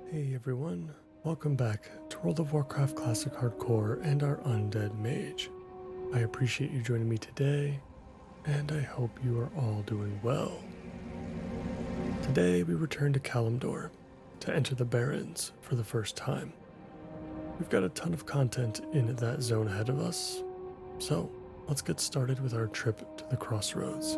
Hey everyone, welcome back to World of Warcraft Classic Hardcore and our Undead Mage. I appreciate you joining me today, and I hope you are all doing well. Today we return to Kalimdor to enter the Barrens for the first time. We've got a ton of content in that zone ahead of us, so let's get started with our trip to the Crossroads.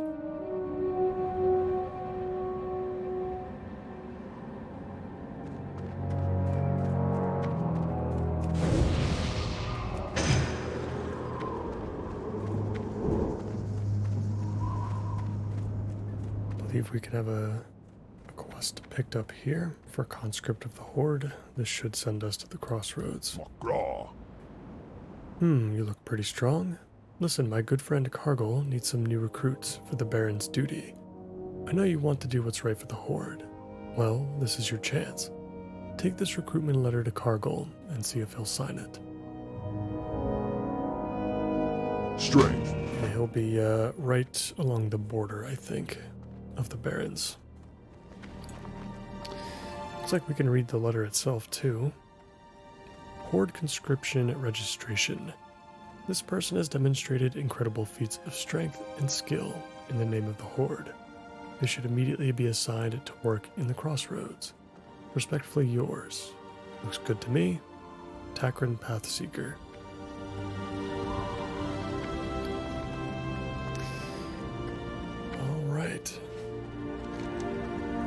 I believe we can have a quest picked up here for Conscript of the Horde. This should send us to the Crossroads. You look pretty strong. Listen, my good friend Cargill needs some new recruits for the Baron's duty. I know you want to do what's right for the Horde. Well, this is your chance. Take this recruitment letter to Cargill and see if he'll sign it. Strength. Yeah, he'll be right along the border, I think, of the Barrens. Looks like we can read the letter itself too. Horde conscription registration. This person has demonstrated incredible feats of strength and skill in the name of the Horde. They should immediately be assigned to work in the Crossroads. Respectfully yours. Looks good to me. Takran Pathseeker. Alright.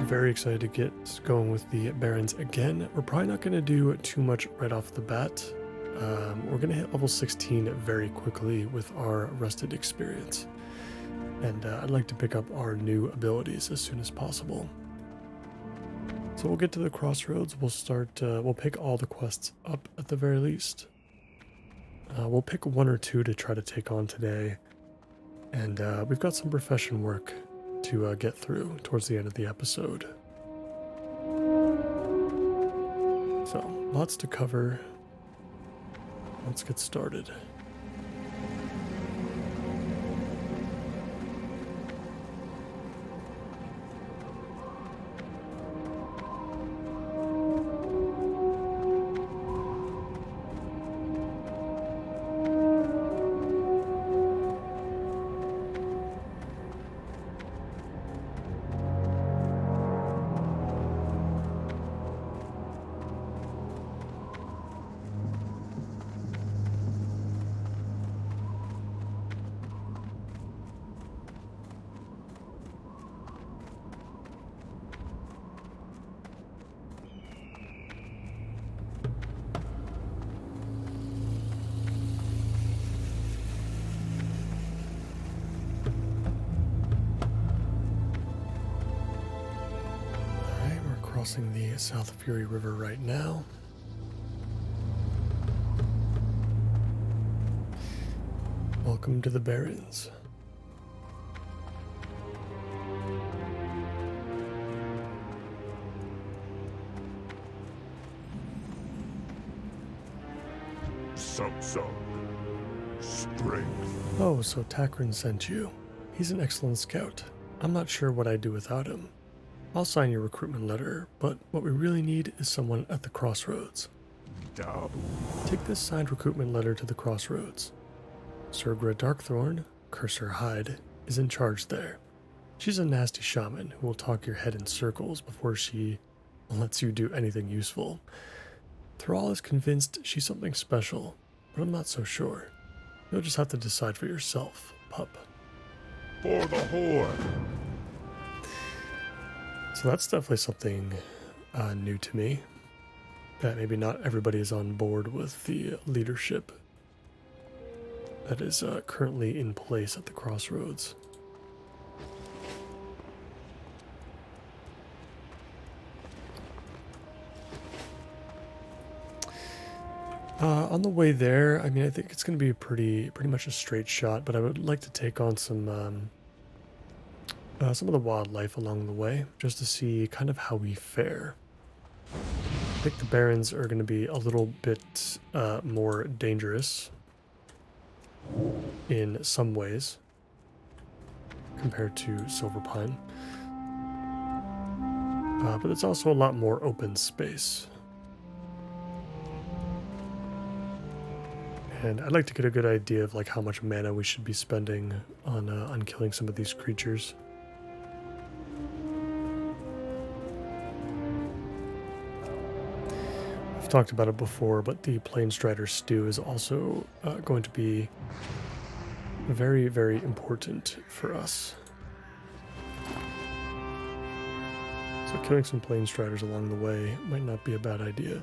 Very excited to get going with the Barrens again. We're probably not going to do too much right off the bat. We're going to hit level 16 very quickly with our Rested experience. And I'd like to pick up our new abilities as soon as possible. So we'll get to the Crossroads. We'll pick all the quests up at the very least. We'll pick one or two to try to take on today. And we've got some profession work to get through towards the end of the episode. So, lots to cover. Let's get started. Crossing the South Fury River right now. Welcome to the Barrens. Some strength. Oh, so Takran sent you. He's an excellent scout. I'm not sure what I'd do without him. I'll sign your recruitment letter, but what we really need is someone at the Crossroads. Take this signed recruitment letter to the Crossroads. Sergra Darkthorn, curse her hide, is in charge there. She's a nasty shaman who will talk your head in circles before she lets you do anything useful. Thrall is convinced she's something special, but I'm not so sure. You'll just have to decide for yourself, pup. For the Horde. So that's definitely something new to me, that maybe not everybody is on board with the leadership that is currently in place at the Crossroads. On the way there, I mean, I think it's going to be pretty much a straight shot, but I would like to take on some of the wildlife along the way, just to see kind of how we fare. I think the Barrens are going to be a little bit more dangerous in some ways compared to Silverpine. But it's also a lot more open space. And I'd like to get a good idea of like how much mana we should be spending on killing some of these creatures. I've talked about it before, but the Planestrider stew is also going to be very, very important for us. So killing some Planestriders along the way might not be a bad idea.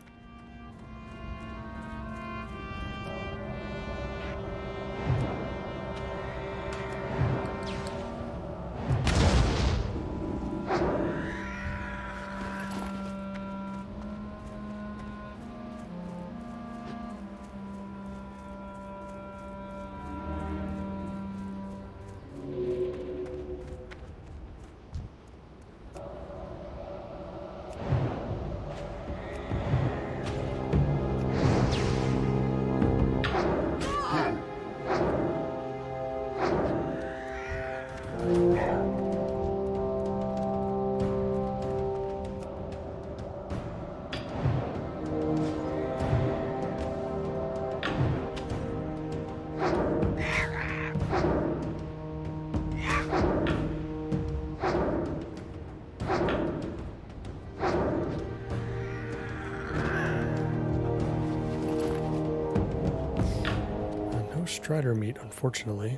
Strider meat, unfortunately.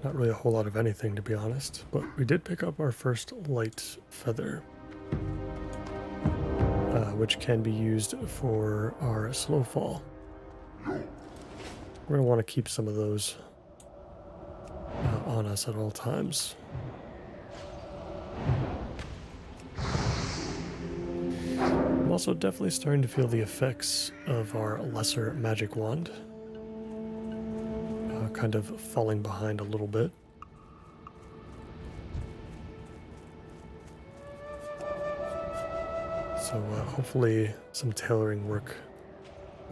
Not really a whole lot of anything, to be honest, but we did pick up our first light feather, which can be used for our slow fall. We're going to want to keep some of those on us at all times. I'm also definitely starting to feel the effects of our lesser magic wand. Kind of falling behind a little bit. So hopefully some tailoring work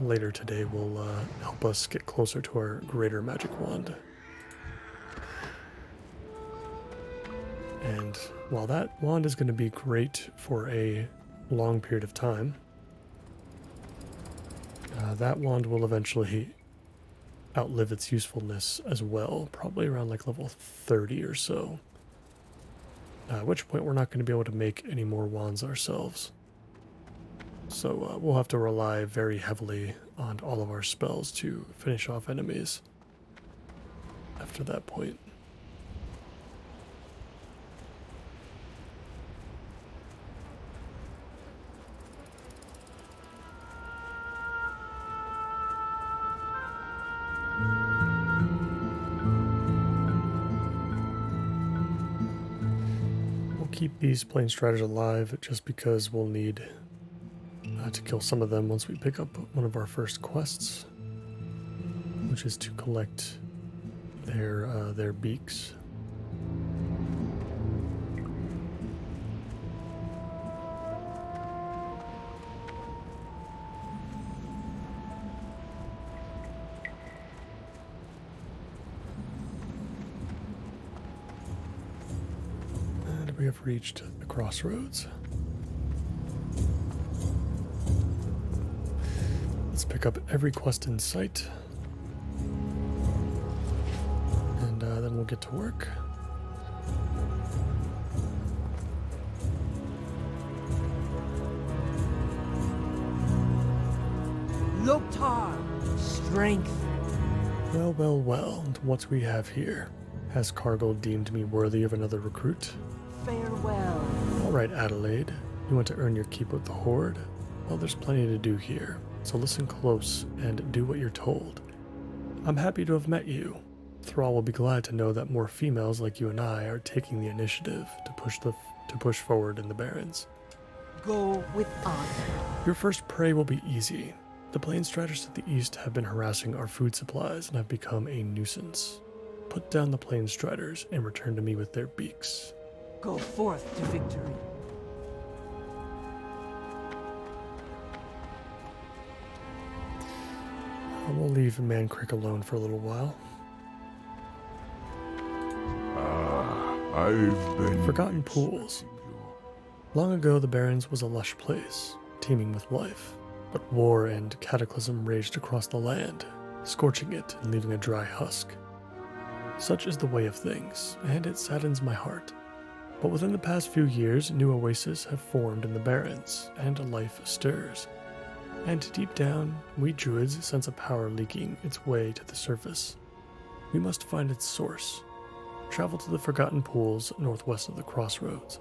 later today will help us get closer to our greater magic wand. And while that wand is going to be great for a long period of time, that wand will eventually outlive its usefulness as well, probably around like level 30 or so. At which point we're not going to be able to make any more wands ourselves. So we'll have to rely very heavily on all of our spells to finish off enemies after that point. Keep these Planestriders alive just because we'll need to kill some of them once we pick up one of our first quests, which is to collect their beaks. We have reached the crossroads. Let's pick up every quest in sight, and then we'll get to work. Loktar, strength. Well, well, well, and what we have here. Has Cargill deemed me worthy of another recruit? Farewell. All right, Adelaide. You want to earn your keep with the Horde? Well, there's plenty to do here, so listen close and do what you're told. I'm happy to have met you. Thrall will be glad to know that more females like you and I are taking the initiative to push forward in the Barrens. Go with honor. Your first prey will be easy. The Planestriders to the east have been harassing our food supplies and have become a nuisance. Put down the Planestriders and return to me with their beaks. Go forth to victory. We'll leave Mancrick alone for a little while. I've been... Forgotten Pools. Long ago, the Barrens was a lush place, teeming with life. But war and cataclysm raged across the land, scorching it and leaving a dry husk. Such is the way of things, and it saddens my heart. But within the past few years, new oases have formed in the Barrens, and life stirs. And deep down, we druids sense a power leaking its way to the surface. We must find its source. Travel to the Forgotten Pools northwest of the crossroads.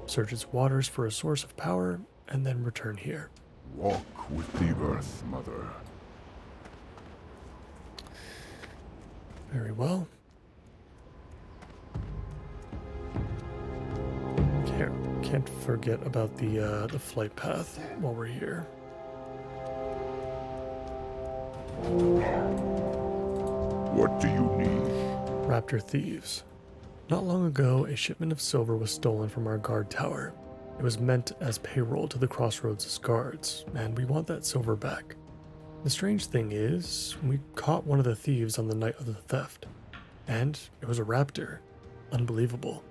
Search its waters for a source of power, and then return here. Walk with the earth, mother. Very well. Can't forget about the flight path while we're here. What do you need? Raptor thieves. Not long ago, a shipment of silver was stolen from our guard tower. It was meant as payroll to the Crossroads' guards, and we want that silver back. The strange thing is, we caught one of the thieves on the night of the theft, and it was a raptor. Unbelievable.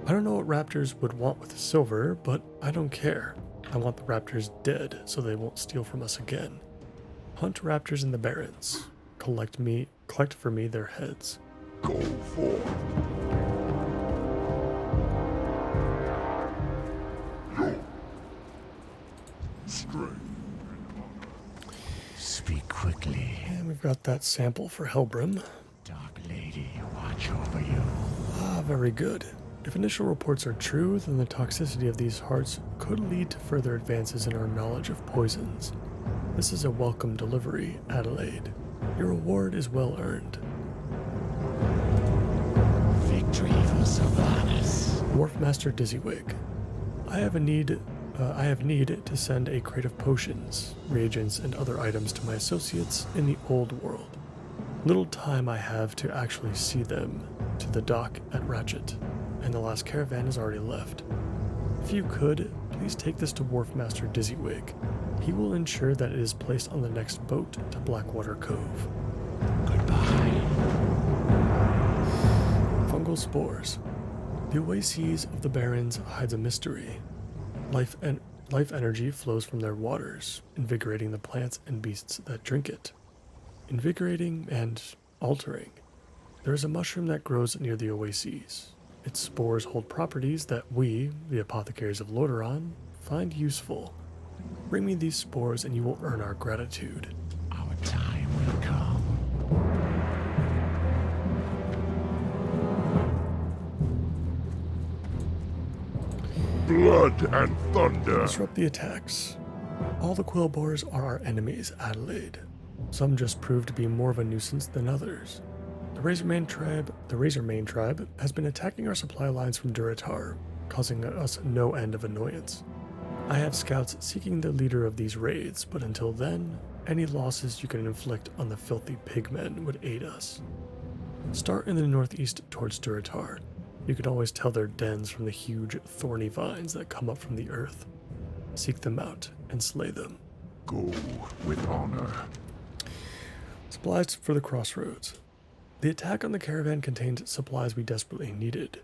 I don't know what raptors would want with the silver, but I don't care. I want the raptors dead so they won't steal from us again. Hunt raptors in the Barrens. Collect for me their heads. Go forth. Your strength. Speak quickly. And we've got that sample for Hellbrim. Dark Lady, watch over you. Ah, very good. If initial reports are true, then the toxicity of these hearts could lead to further advances in our knowledge of poisons. This is a welcome delivery, Adelaide. Your reward is well earned. Victory for Sylvanas. Dwarf Master Dizzywig. I have need to send a crate of potions, reagents, and other items to my associates in the old world. Little time I have to actually see them to the dock at Ratchet, and the last caravan has already left. If you could, please take this to Wharf Master Dizzywig. He will ensure that it is placed on the next boat to Blackwater Cove. Goodbye. Fungal spores. The oases of the Barrens hides a mystery. Life energy flows from their waters, invigorating the plants and beasts that drink it. Invigorating and altering. There is a mushroom that grows near the oases. Its spores hold properties that we, the apothecaries of Lordaeron, find useful. Bring me these spores and you will earn our gratitude. Our time will come. Blood and thunder. Disrupt the attacks. All the Quillboars are our enemies, Adelaide. Some just prove to be more of a nuisance than others. The Razormane tribe has been attacking our supply lines from Durotar, causing us no end of annoyance. I have scouts seeking the leader of these raids, but until then, any losses you can inflict on the filthy pigmen would aid us. Start in the northeast towards Durotar. You can always tell their dens from the huge thorny vines that come up from the earth. Seek them out and slay them. Go with honor. Supplies for the crossroads. The attack on the caravan contained supplies we desperately needed.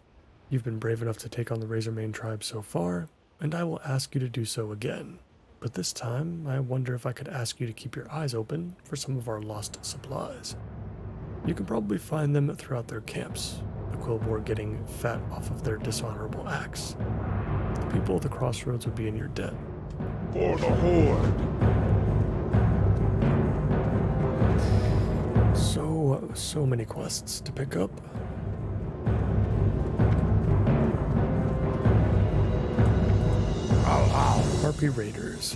You've been brave enough to take on the Razormane tribe so far, and I will ask you to do so again. But this time, I wonder if I could ask you to keep your eyes open for some of our lost supplies. You can probably find them throughout their camps, the Quillboar getting fat off of their dishonorable acts. The people at the crossroads would be in your debt. For the Horde. So many quests to pick up. Harpy Raiders.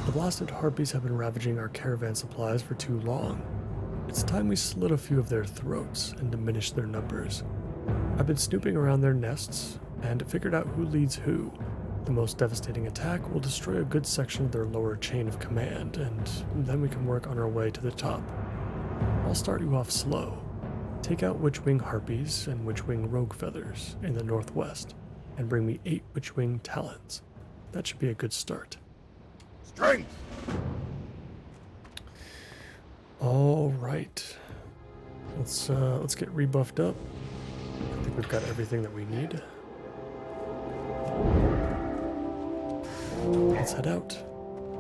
The blasted harpies have been ravaging our caravan supplies for too long. It's time we slit a few of their throats and diminish their numbers. I've been snooping around their nests and figured out who leads who. The most devastating attack will destroy a good section of their lower chain of command, and then we can work on our way to the top. I'll start you off slow. Take out Witchwing Harpies and Witchwing Rogue Feathers in the northwest, and bring me 8 Witchwing Talons. That should be a good start. Strength. All right. Let's get rebuffed up. I think we've got everything that we need. Let's head out.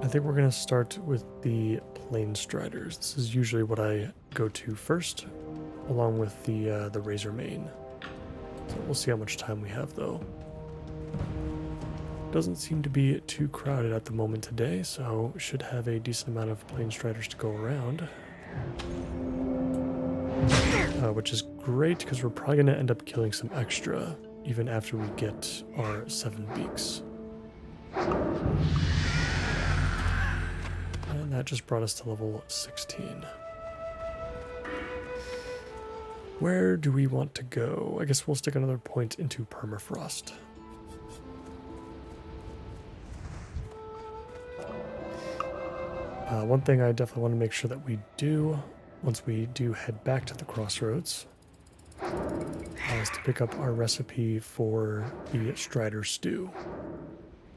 I think we're going to start with the Plain Striders. This is usually what I go to first, along with the Razor Main. So we'll see how much time we have, though. Doesn't seem to be too crowded at the moment today, so should have a decent amount of plane striders to go around. Which is great, because we're probably going to end up killing some extra, even after we get our 7 beaks. And that just brought us to level 16. Where do we want to go? I guess we'll stick another point into permafrost. One thing I definitely want to make sure that we do, once we do head back to the crossroads, is to pick up our recipe for the Strider stew.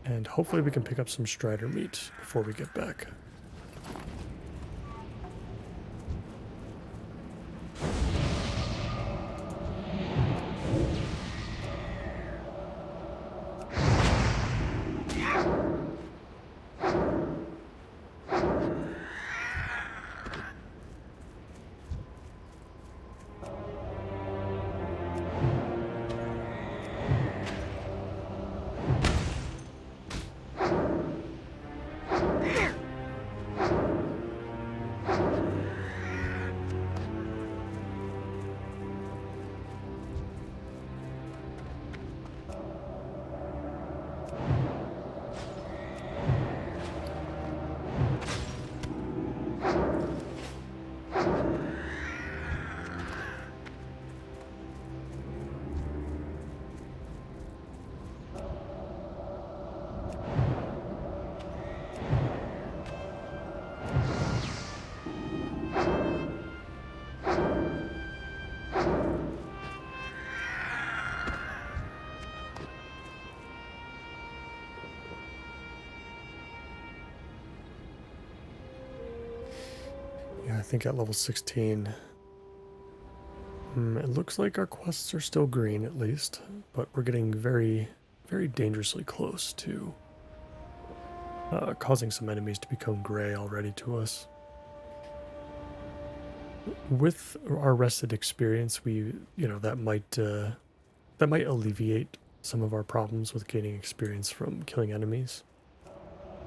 And hopefully we can pick up some Strider meat before we get back. Yeah, I think at level 16, it looks like our quests are still green at least, but we're getting very, very dangerously close to causing some enemies to become gray already to us. With our rested experience, that might alleviate some of our problems with gaining experience from killing enemies.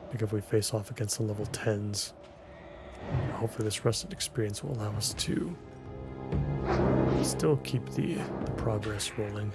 Like if we face off against the level 10s, hopefully this rested experience will allow us to still keep the progress rolling.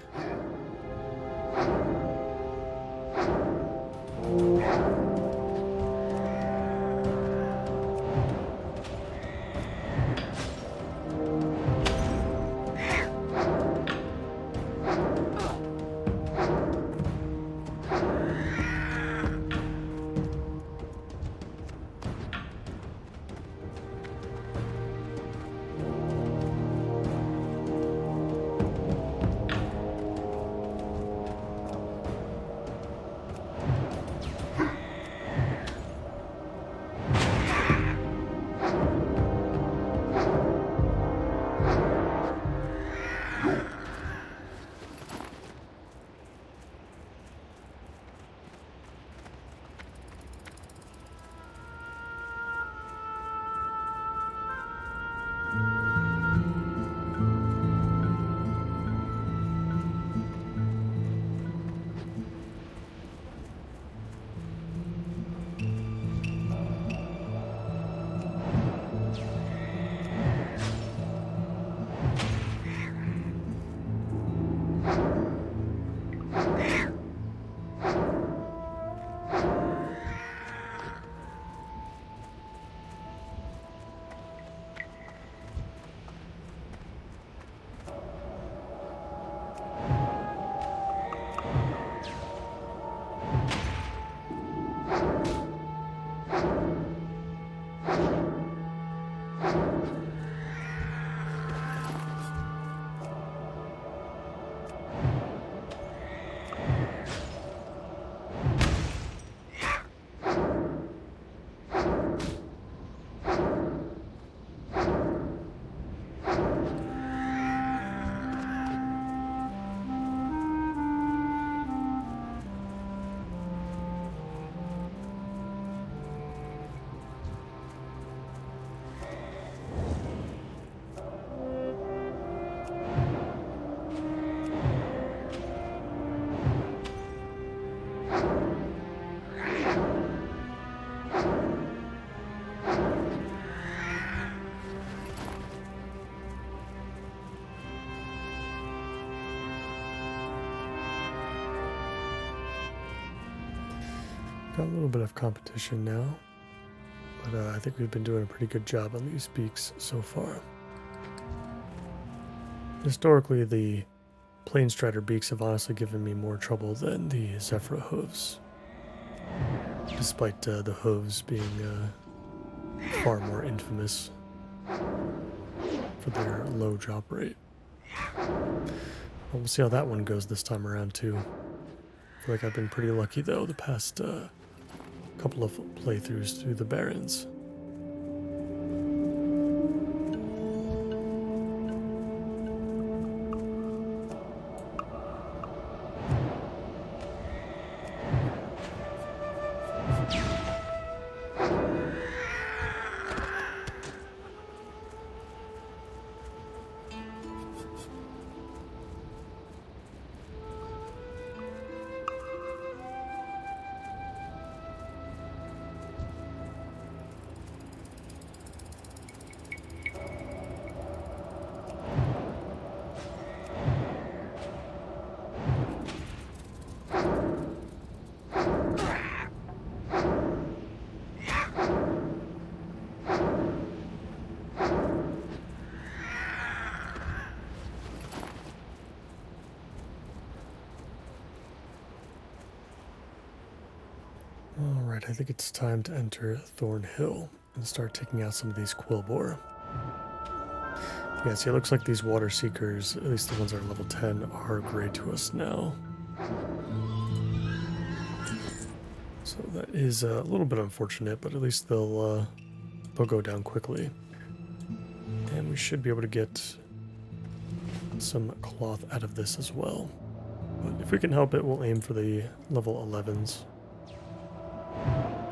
Got a little bit of competition now, but I think we've been doing a pretty good job on these beaks so far. Historically, the Planestrider beaks have honestly given me more trouble than the Zephyra hooves, despite the hooves being far more infamous for their low drop rate. But we'll see how that one goes this time around too. I feel like I've been pretty lucky though the past couple of playthroughs through the Barrens. Alright, I think it's time to enter Thornhill and start taking out some of these Quillbore. Yeah, see, it looks like these Water Seekers, at least the ones that are level 10, are grey to us now. So that is a little bit unfortunate, but at least they'll go down quickly. And we should be able to get some cloth out of this as well. But if we can help it, we'll aim for the level 11s.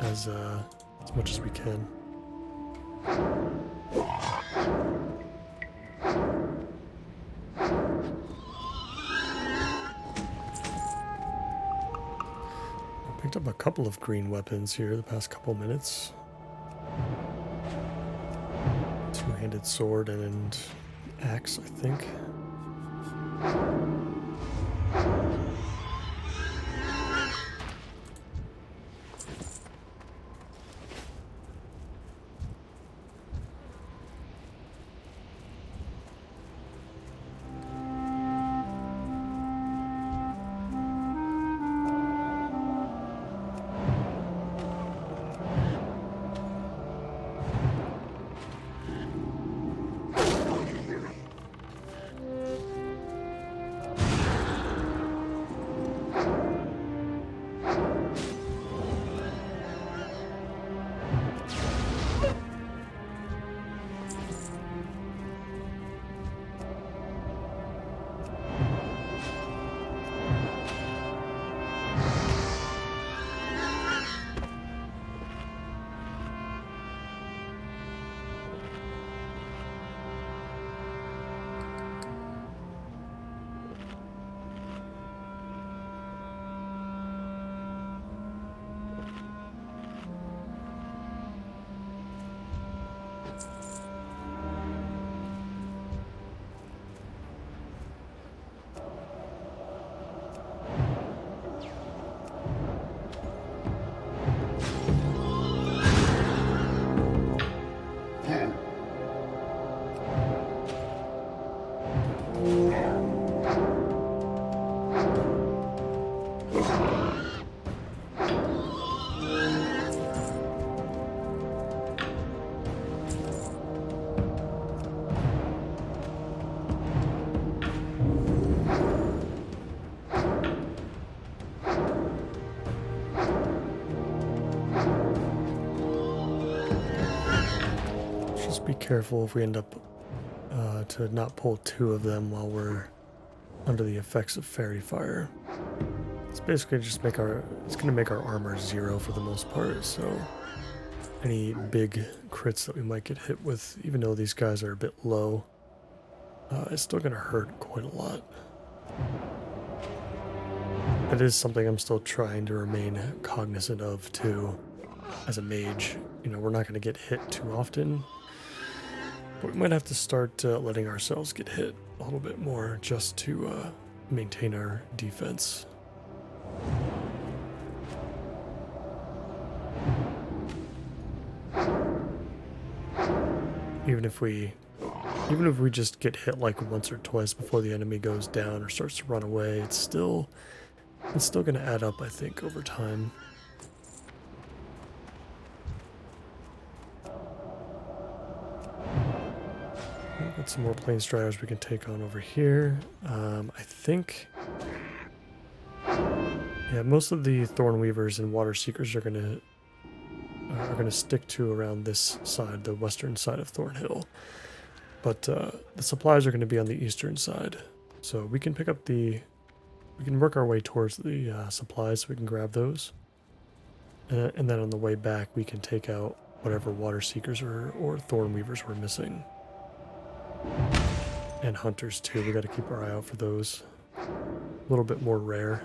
As much as we can. I picked up a couple of green weapons here the past couple minutes. Two-handed sword and an axe, I think. Be careful if we end up to not pull two of them while we're under the effects of fairy fire. It's basically just it's gonna make our armor 0 for the most part, so any big crits that we might get hit with, even though these guys are a bit low, it's still gonna hurt quite a lot. It is something I'm still trying to remain cognizant of too. As a mage, you know, we're not gonna get hit too often. But we might have to start letting ourselves get hit a little bit more just to maintain our defense. Even if we just get hit like once or twice before the enemy goes down or starts to run away, it's still going to add up, I think, over time. Got some more plain striders we can take on over here. I think, yeah, most of the thorn weavers and water seekers are gonna stick to around this side, the western side of Thornhill. But the supplies are going to be on the eastern side, so we can we can work our way towards the supplies so we can grab those, and then on the way back we can take out whatever water seekers or thorn weavers we're missing. And hunters too, we got to keep our eye out for those. A little bit more rare.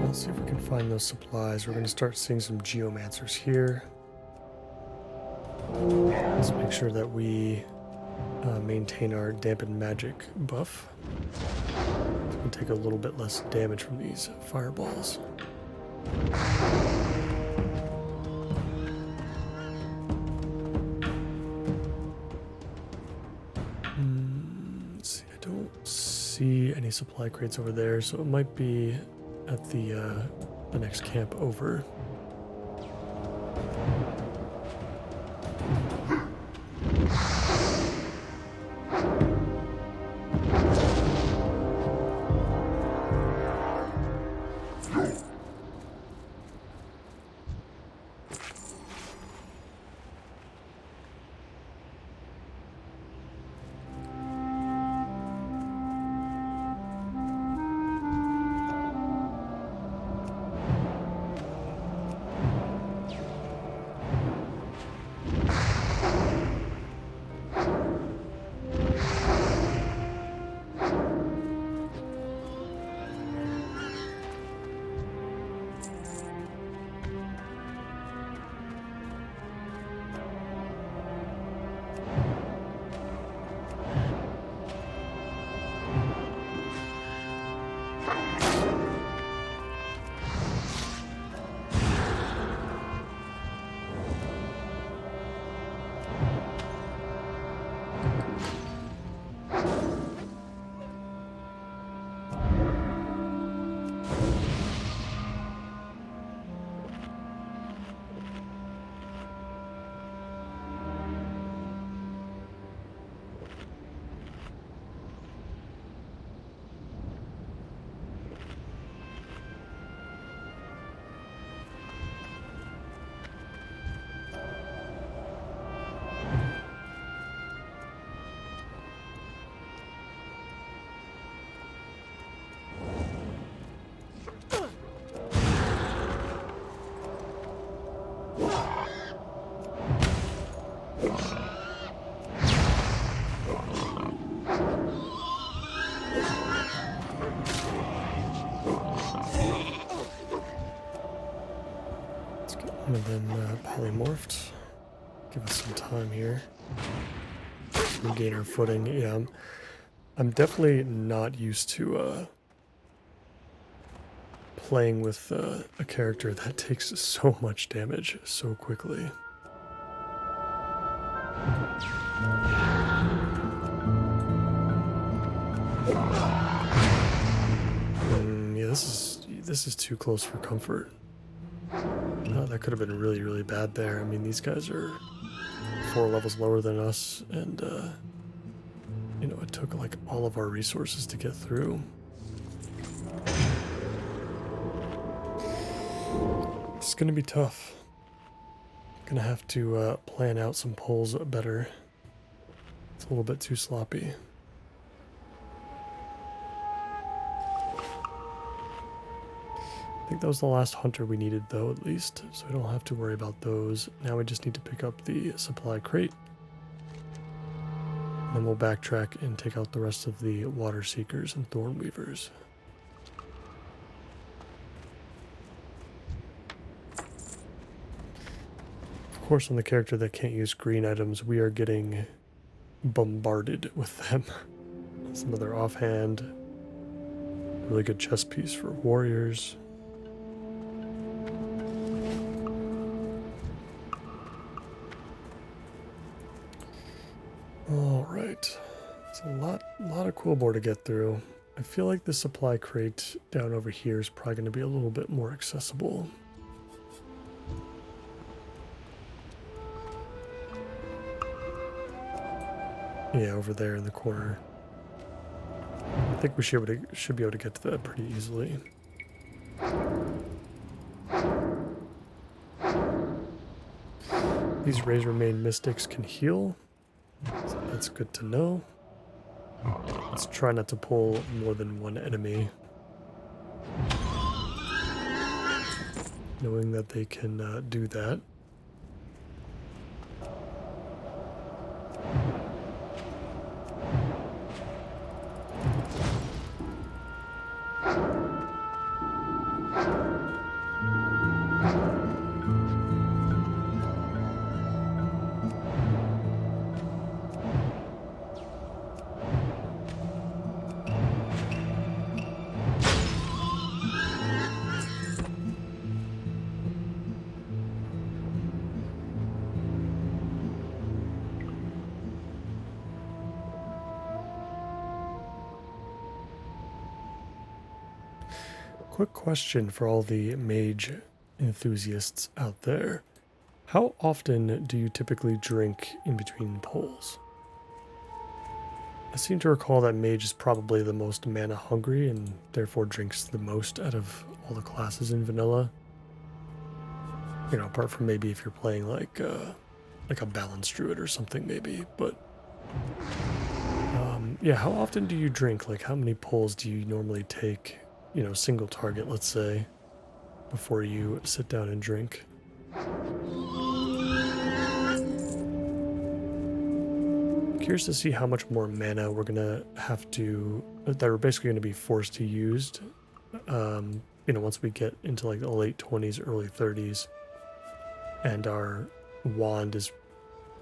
Let's see if we can find those supplies. We're going to start seeing some geomancers here. Let's make sure that we maintain our dampened magic buff. So we can take a little bit less damage from these fireballs. Let's see, I don't see any supply crates over there, so it might be at the next camp over. And then polymorphed. Give us some time here. Regain our footing. Yeah, I'm definitely not used to playing with a character that takes so much damage so quickly. Yeah, this is too close for comfort. That could have been really, really bad there. I mean, these guys are 4 levels lower than us, and, you know, took like all of our resources to get through. It's gonna be tough. Gonna have to plan out some pulls better. It's a little bit too sloppy. I think that was the last hunter we needed though, at least, so we don't have to worry about those. Now we just need to pick up the supply crate. And then we'll backtrack and take out the rest of the water seekers and thorn weavers. Of course, on the character that can't use green items, we are getting bombarded with them. That's another offhand. Really good chest piece for warriors. Alright. It's a lot of cool board to get through. I feel like the supply crate down over here is probably going to be a little bit more accessible. Yeah, over there in the corner. I think we should be able to get to that pretty easily. These Razor Mane Mystics can heal, so that's good to know. Let's try not to pull more than one enemy, knowing that they can do that. Quick question for all the mage enthusiasts out there. How often do you typically drink in between pulls? I seem to recall that mage is probably the most mana hungry and therefore drinks the most out of all the classes in vanilla. You know, apart from maybe if you're playing like a balanced druid or something maybe, but yeah, how often do you drink? Like how many pulls do you normally take? You know, single target, let's say, before you sit down and drink. Curious to see how much more mana we're gonna have to, that we're basically gonna be forced to use, you know, once we get into like the late 20s, early 30s, and our wand is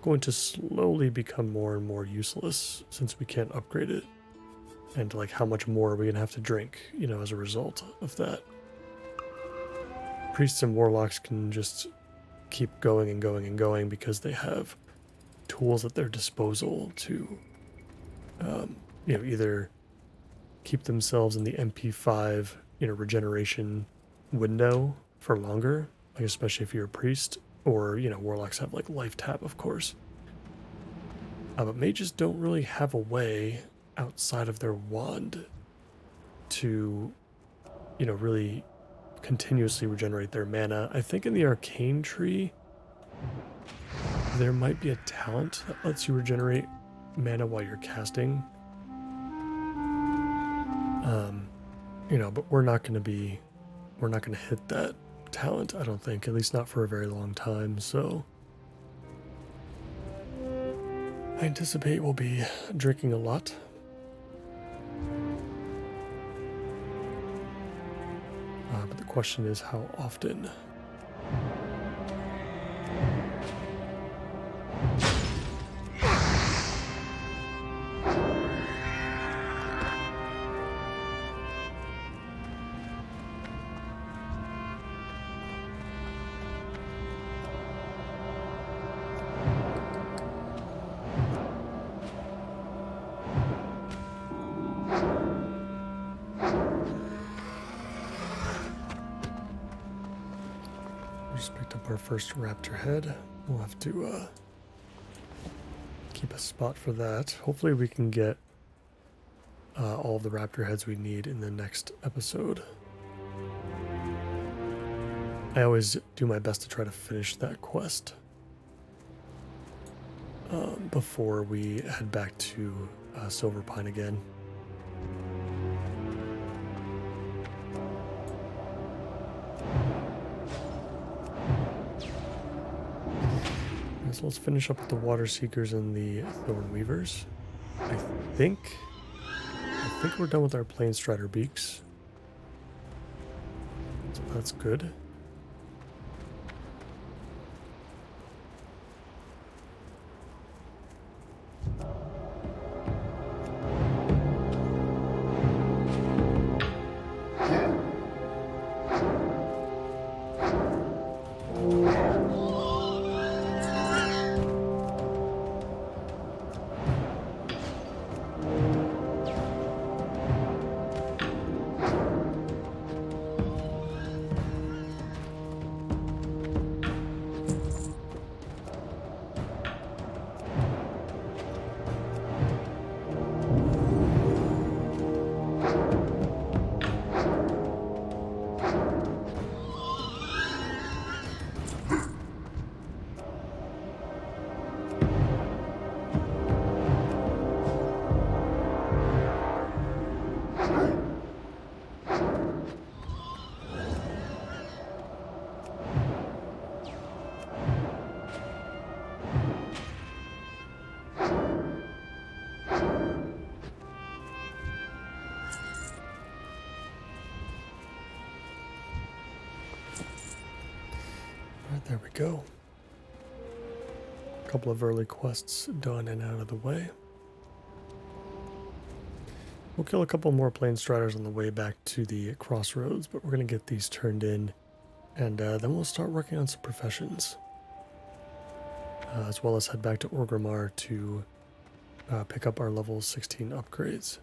going to slowly become more and more useless since we can't upgrade it. And like how much more are we gonna have to drink, you know, as a result of that. Priests and warlocks can just keep going and going and going because they have tools at their disposal to, you know, either keep themselves in the MP5, you know, regeneration window for longer, like especially if you're a priest, or, you know, warlocks have like life tap, of course. But mages don't really have a way outside of their wand to, you know, really continuously regenerate their mana. I think in the arcane tree there might be a talent that lets you regenerate mana while you're casting. You know, but we're not gonna hit that talent, I don't think, at least not for a very long time, so I anticipate we'll be drinking a lot. But the question is how often. Just picked up our first raptor head. We'll have to keep a spot for that. Hopefully we can get all of the raptor heads we need in the next episode. I always do my best to try to finish that quest before we head back to Silver Pine again. So let's finish up with the Water Seekers and the Thorn Weavers. I think we're done with our Plane Strider beaks. So that's good. There we go. A couple of early quests done and out of the way. We'll kill a couple more Plane Striders on the way back to the crossroads, but we're going to get these turned in, and then we'll start working on some professions. As well as head back to Orgrimmar to pick up our level 16 upgrades.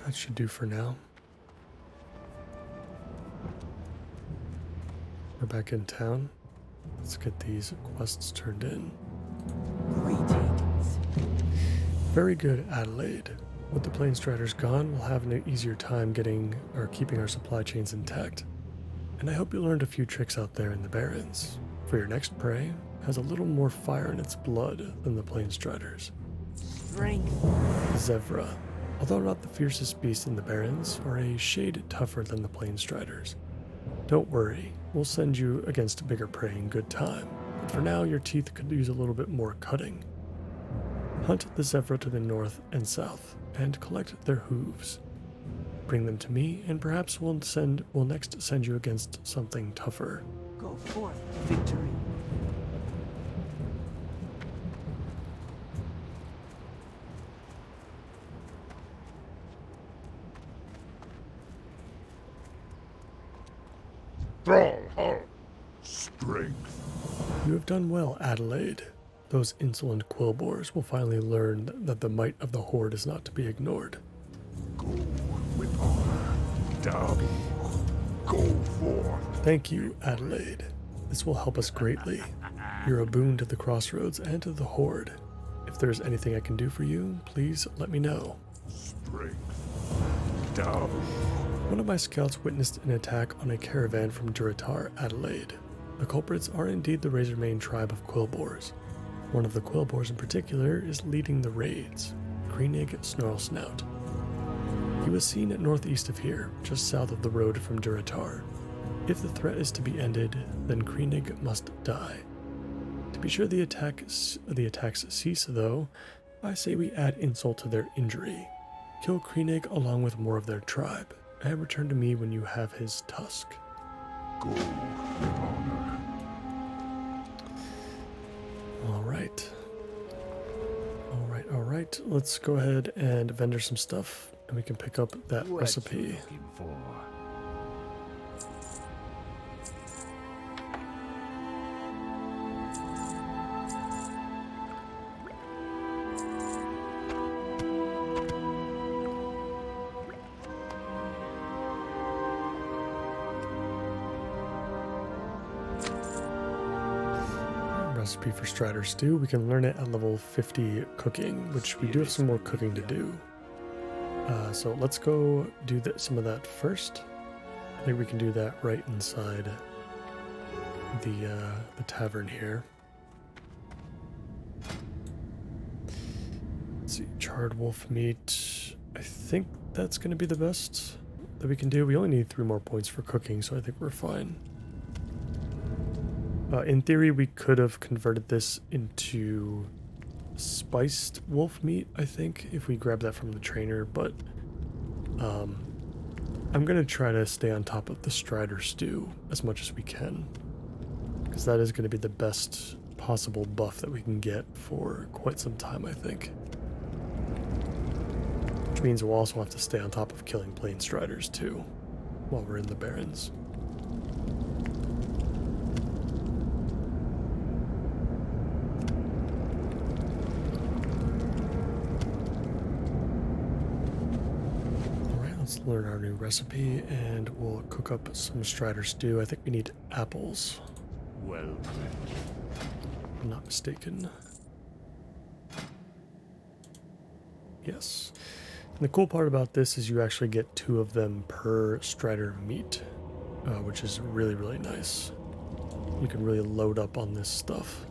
That should do for now. We're back in town. Let's get these quests turned in. Greetings. Very good, Adelaide. With the Plane Striders gone, we'll have an easier time keeping our supply chains intact. And I hope you learned a few tricks out there in the Barrens. For your next prey, has a little more fire in its blood than the Plane Striders. Strength. Zevra. Although not the fiercest beast in the Barrens, are a shade tougher than the Plane Striders. Don't worry, we'll send you against bigger prey in good time, but for now your teeth could use a little bit more cutting. Hunt the Zevra to the north and south, and collect their hooves. Bring them to me, and perhaps we'll next send you against something tougher. Go forth to victory. Thrall, strength. You have done well, Adelaide. Those insolent quillboars will finally learn that the might of the Horde is not to be ignored. Go with honor. Down. Go forth. Thank you, Adelaide. This will help us greatly. You're a boon to the Crossroads and to the Horde. If there's anything I can do for you, please let me know. Strength. Double. One of my scouts witnessed an attack on a caravan from Duratar, Adelaide. The culprits are indeed the Razormane tribe of Quillboars. One of the Quillboars in particular is leading the raids, Greenig Snarlsnout. He was seen northeast of here, just south of the road from Duratar. If the threat is to be ended, then Greenig must die. To be sure the attacks cease, though, I say we add insult to their injury. Kill Greenig along with more of their tribe, and return to me when you have his tusk. Go with honor. Alright. Alright. Let's go ahead and vendor some stuff, and we can pick up that What recipe. you looking for? Recipe for Strider Stew. We can learn it at level 50 cooking, which we do have some more cooking to do. So let's go do some of that first. I think we can do that right inside the tavern here. Let's see, charred wolf meat. I think that's going to be the best that we can do. We only need 3 more points for cooking, so I think we're fine. In theory, we could have converted this into spiced wolf meat, I think, if we grab that from the trainer, but I'm going to try to stay on top of the Strider Stew as much as we can, because that is going to be the best possible buff that we can get for quite some time, I think. Which means we'll also have to stay on top of killing plain Striders, too, while we're in the Barrens. Let's learn our new recipe, and we'll cook up some Strider Stew. I think we need apples, Well played. if I'm not mistaken. Yes. And the cool part about this is you actually get 2 of them per Strider meat, which is really, really nice. You can really load up on this stuff.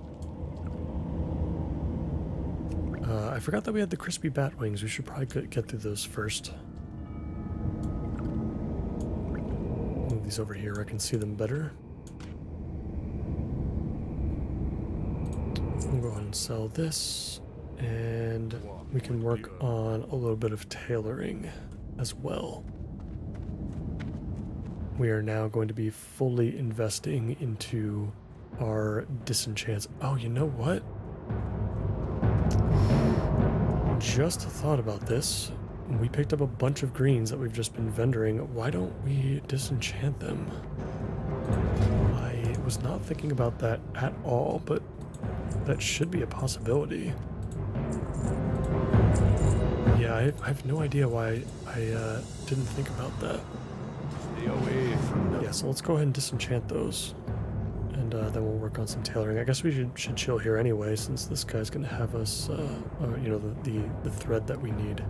I forgot that we had the crispy bat wings. We should probably get through those first. Move these over here, I can see them better. We'll go ahead and sell this, and we can work on a little bit of tailoring as well. We are now going to be fully investing into our disenchants. Oh, you know what? Just thought about this. We picked up a bunch of greens that we've just been vendoring. Why don't we disenchant them? I was not thinking about that at all, but that should be a possibility. Yeah, I have no idea why I didn't think about that. Stay away from the Yeah, so let's go ahead and disenchant those. And then we'll work on some tailoring. I guess we should chill here anyway, since this guy's going to have us, you know, the thread that we need.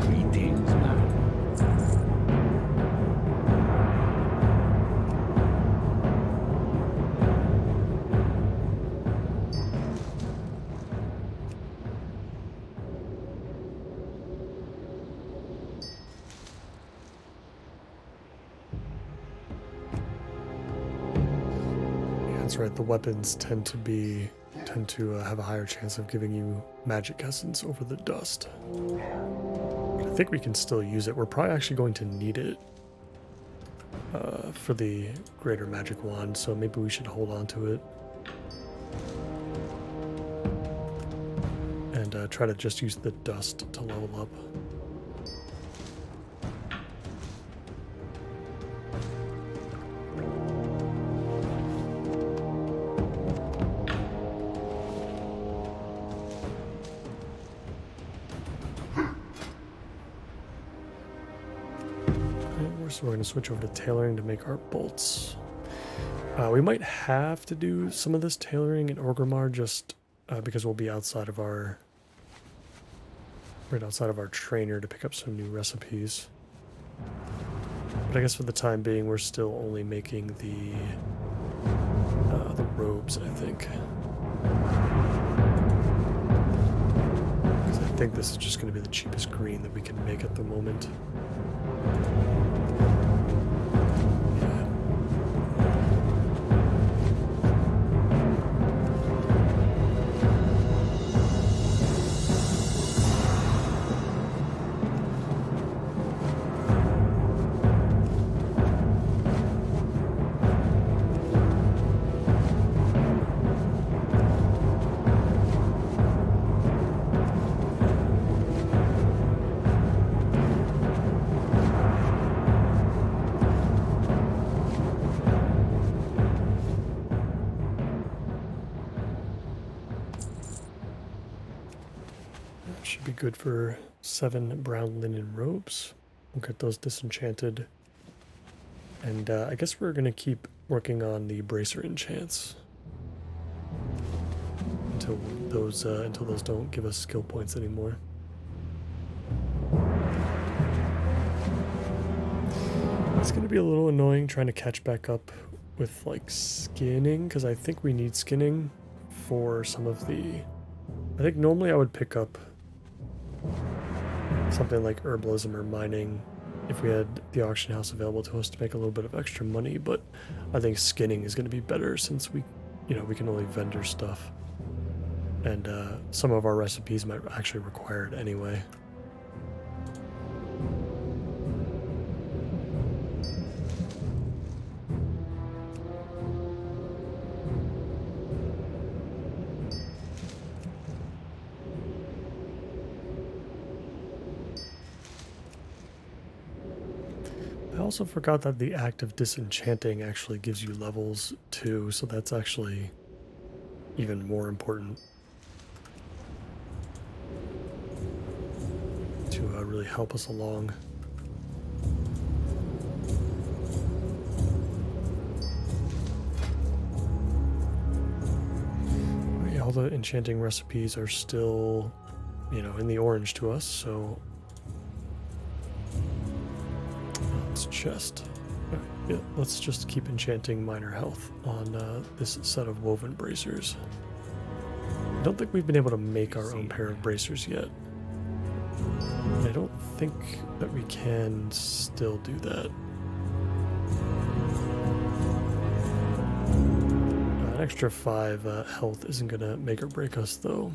greetings, man. That's right, the weapons tend to have a higher chance of giving you magic essence over the dust. But I think we can still use it. We're probably actually going to need it for the greater magic wand, so maybe we should hold on to it. And try to just use the dust to level up. So we're going to switch over to tailoring to make our bolts. We might have to do some of this tailoring in Orgrimmar just because we'll be outside of our right outside of our trainer to pick up some new recipes. But I guess for the time being, we're still only making the robes, I think. 'Cause I think this is just going to be the cheapest green that we can make at the moment. Should be good for 7 brown linen robes. We'll get those disenchanted. And I guess we're going to keep working on the bracer enchants until those don't give us skill points anymore. It's going to be a little annoying trying to catch back up with like skinning, because I think we need skinning for some of the... I think normally I would pick up something like herbalism or mining if we had the auction house available to us to make a little bit of extra money, but I think skinning is going to be better since we can only vendor stuff, and some of our recipes might actually require it anyway. I also forgot that the act of disenchanting actually gives you levels too, so that's actually even more important to really help us along. Yeah, all the enchanting recipes are still, in the orange to us, so chest. Yeah, let's just keep enchanting minor health on this set of woven bracers. I don't think we've been able to make our own pair of bracers yet. I don't think that we can still do that. An extra 5 health isn't going to make or break us though.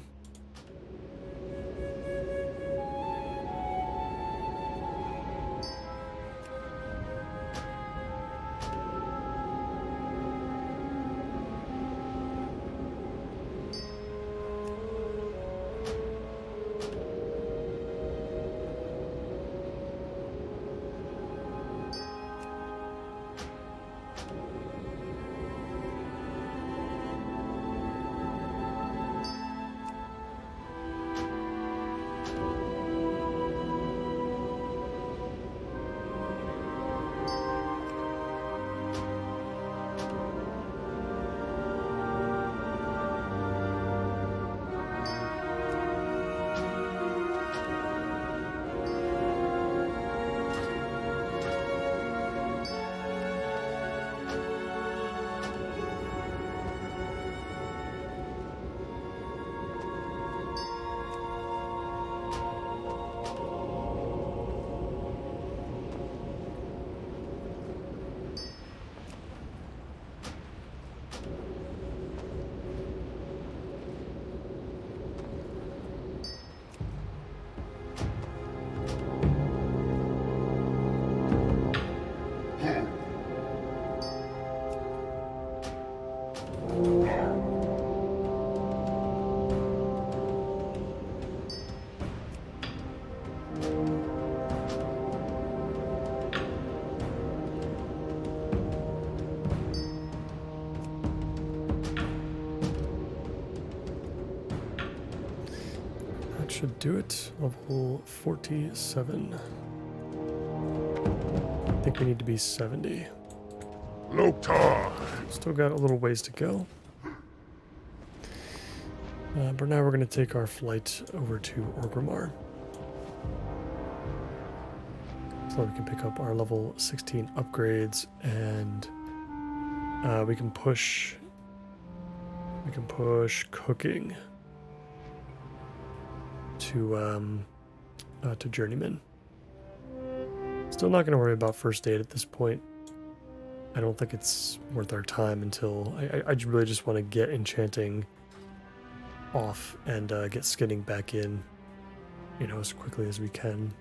Should do it. Level 47. I think we need to be 70. Lotar! Still got a little ways to go. But now we're going to take our flight over to Orgrimmar. So we can pick up our level 16 upgrades, and we can push cooking to journeyman. Still not going to worry about first aid at this point. I don't think it's worth our time until I really just want to get enchanting off and get skinning back in, you know, as quickly as we can.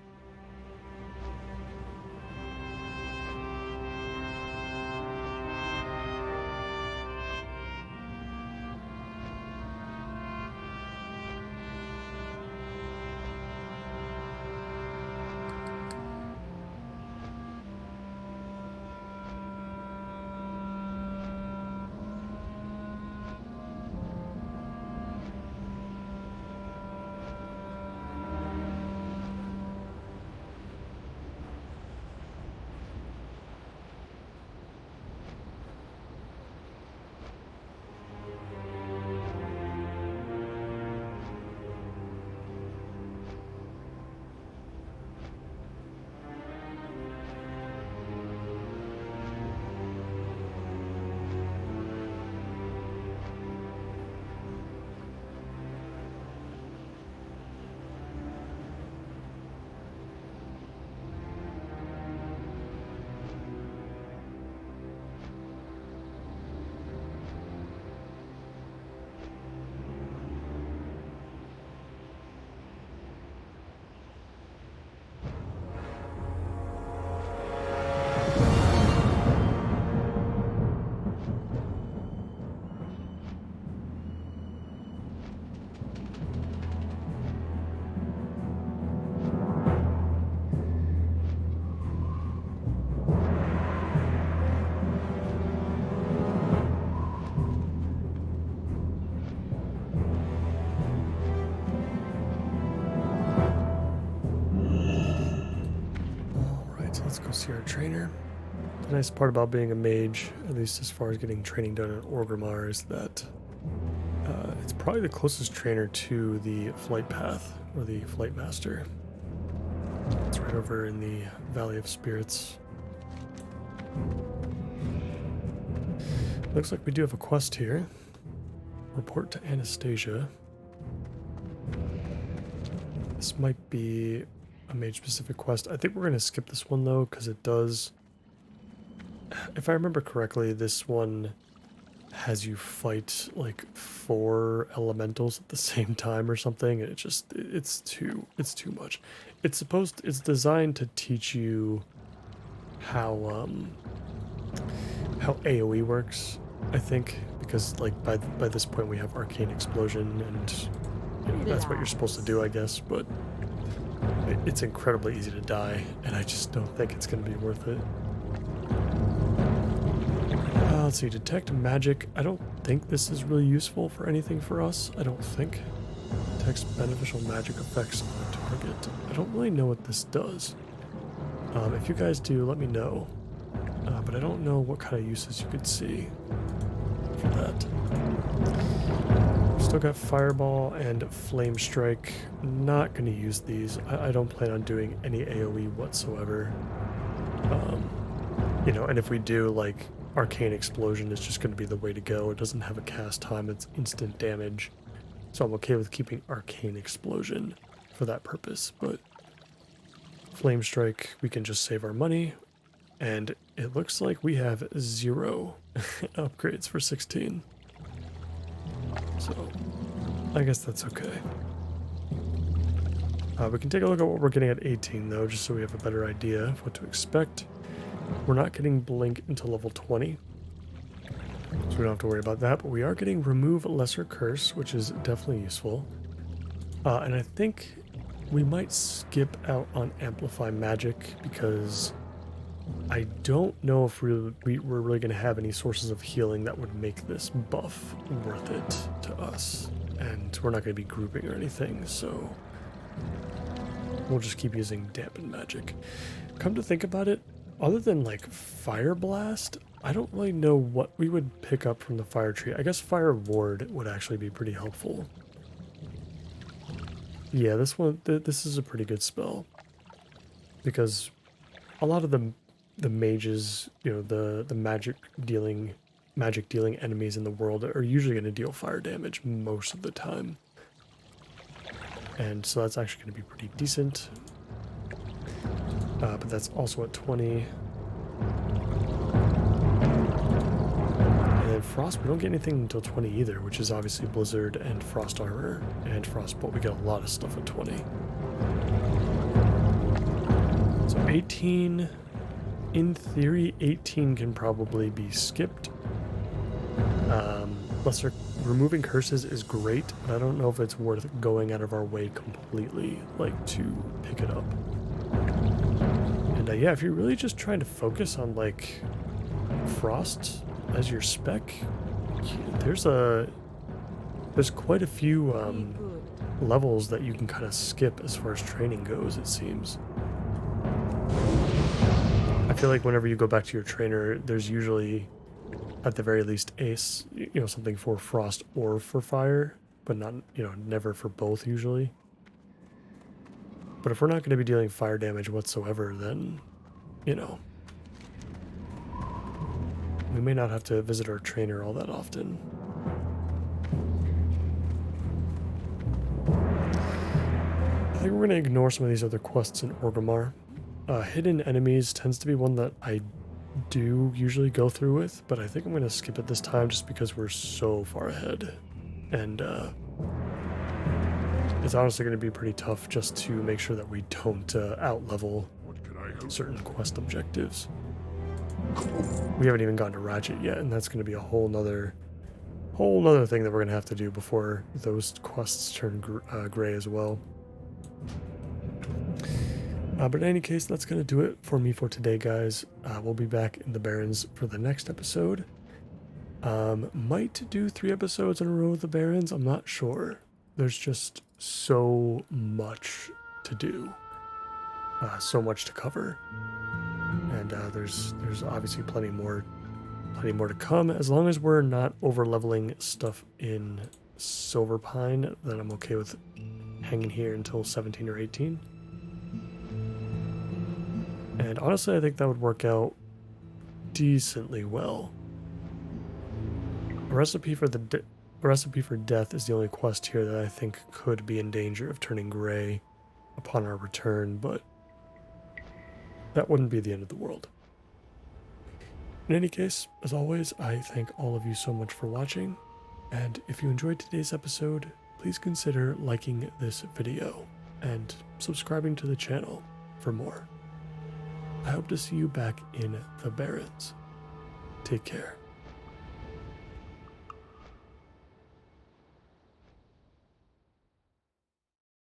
Let's go see our trainer. The nice part about being a mage, at least as far as getting training done in Orgrimmar, is that it's probably the closest trainer to the flight path, or the flight master. It's right over in the Valley of Spirits. Looks like we do have a quest here. Report to Anastasia. This might be a mage-specific quest. I think we're going to skip this one, though, because it does... If I remember correctly, this one has you fight, like, 4 elementals at the same time or something. It just... It's too much. It's designed to teach you how AoE works, I think, because, like, by this point we have Arcane Explosion, and, you know, that's what you're supposed to do, I guess, but... It's incredibly easy to die, and I just don't think it's going to be worth it. Let's see, detect magic. I don't think this is really useful for anything for us. I don't think. Detects beneficial magic effects on a target. I don't really know what this does. If you guys do, let me know. But I don't know what kind of uses you could see for that. Still got Fireball and Flame Strike. Not going to use these. I don't plan on doing any AoE whatsoever. You know, and if we do, like, Arcane Explosion is just going to be the way to go. It doesn't have a cast time. It's instant damage. So I'm okay with keeping Arcane Explosion for that purpose. But Flame Strike, we can just save our money. And it looks like we have 0 upgrades for 16. So, I guess that's okay. We can take a look at what we're getting at 18, though, just so we have a better idea of what to expect. We're not getting Blink until level 20, so we don't have to worry about that, but we are getting Remove Lesser Curse, which is definitely useful. And I think we might skip out on Amplify Magic, because I don't know if we're really going to have any sources of healing that would make this buff worth it to us. And we're not going to be grouping or anything, so we'll just keep using Dampen Magic. Come to think about it, other than like Fire Blast, I don't really know what we would pick up from the Fire Tree. I guess Fire Ward would actually be pretty helpful. Yeah, this one, this is a pretty good spell, because a lot of the mages, you know, the magic dealing enemies in the world are usually going to deal fire damage most of the time. And so that's actually going to be pretty decent. But that's also at 20. And then Frost, we don't get anything until 20 either, which is obviously Blizzard and Frost Armor and Frostbolt. We get a lot of stuff at 20. So 18, in theory, 18 can probably be skipped. Lesser removing curses is great, but I don't know if it's worth going out of our way completely, like, to pick it up. And yeah, if you're really just trying to focus on, like, Frost as your spec, there's quite a few levels that you can kind of skip as far as training goes, it seems. I feel like whenever you go back to your trainer, there's usually, at the very least, something for Frost or for Fire, but not, never for both usually. But if we're not going to be dealing fire damage whatsoever, then, we may not have to visit our trainer all that often. I think we're going to ignore some of these other quests in Orgrimmar. Hidden enemies tends to be one that I do usually go through with, but I think I'm going to skip it this time just because we're so far ahead. And it's honestly going to be pretty tough just to make sure that we don't out-level certain quest objectives. We haven't even gotten to Ratchet yet, and that's going to be a whole nother thing that we're going to have to do before those quests turn gray as well. But in any case, that's going to do it for me for today, guys. We'll be back in the Barrens for the next episode. Might do 3 episodes in a row with the Barrens. I'm not sure. There's just so much to do. So much to cover. And there's obviously plenty more to come. As long as we're not over-leveling stuff in Silverpine, then I'm okay with hanging here until 17 or 18. And honestly, I think that would work out decently well. A recipe for death is the only quest here that I think could be in danger of turning gray upon our return, but that wouldn't be the end of the world. In any case, as always, I thank all of you so much for watching, and if you enjoyed today's episode, please consider liking this video and subscribing to the channel for more. I hope to see you back in the Barrens. Take care.